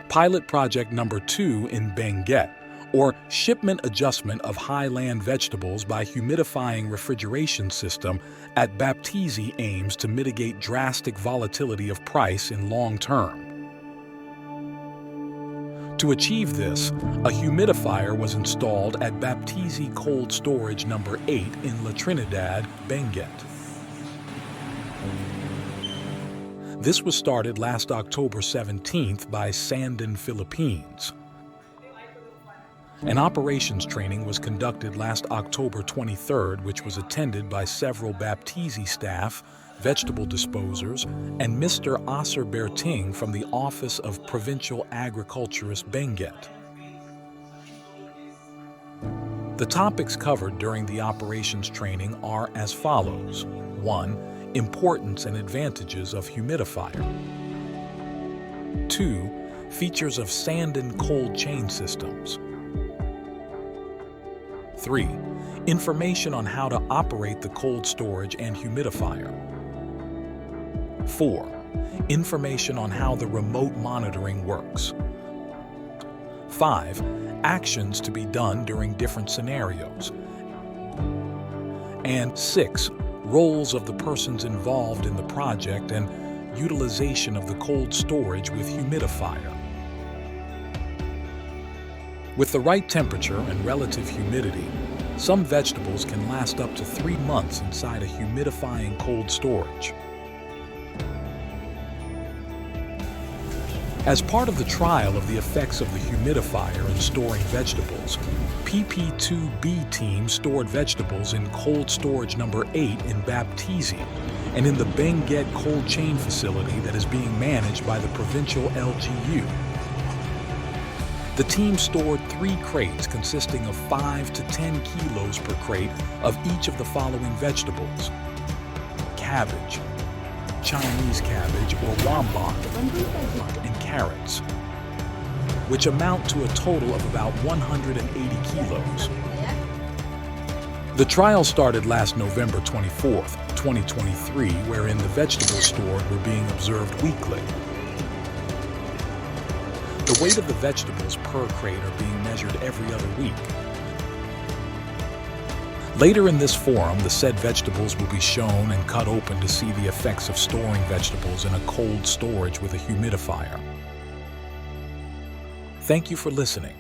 Pilot Project Number 2 in Benguet, or Shipment Adjustment of Highland Vegetables by Humidifying Refrigeration System at Baptiste aims to mitigate drastic volatility of price in long term. To achieve this, a humidifier was installed at Baptiste Cold Storage Number 8 in La Trinidad, Benguet. This was started last October 17th by Sandon, Philippines. An operations training was conducted last October 23rd, which was attended by several Baptiste staff, vegetable disposers, and Mr. Asser Berting from the Office of Provincial Agriculturist Benguet. The topics covered during the operations training are as follows. 1. Importance and advantages of humidifier. 2. Features of Sandon cold chain systems. 3. Information on how to operate the cold storage and humidifier. 4. Information on how the remote monitoring works. 5. Actions to be done during different scenarios. And 6. Roles of the persons involved in the project and utilization of the cold storage with humidifier. With the right temperature and relative humidity, some vegetables can last up to 3 months inside a humidifying cold storage. As part of the trial of the effects of the humidifier in storing vegetables, PP2B team stored vegetables in cold storage number 8 in Baptiste and in the Benguet cold chain facility that is being managed by the provincial LGU. The team stored 3 crates consisting of 5 to 10 kilos per crate of each of the following vegetables: cabbage, Chinese cabbage or wambok, and carrots, which amount to a total of about 180 kilos. The trial started last November 24th, 2023, wherein the vegetables stored were being observed weekly. The weight of the vegetables per crate are being measured every other week. Later in this forum, the said vegetables will be shown and cut open to see the effects of storing vegetables in a cold storage with a humidifier. Thank you for listening.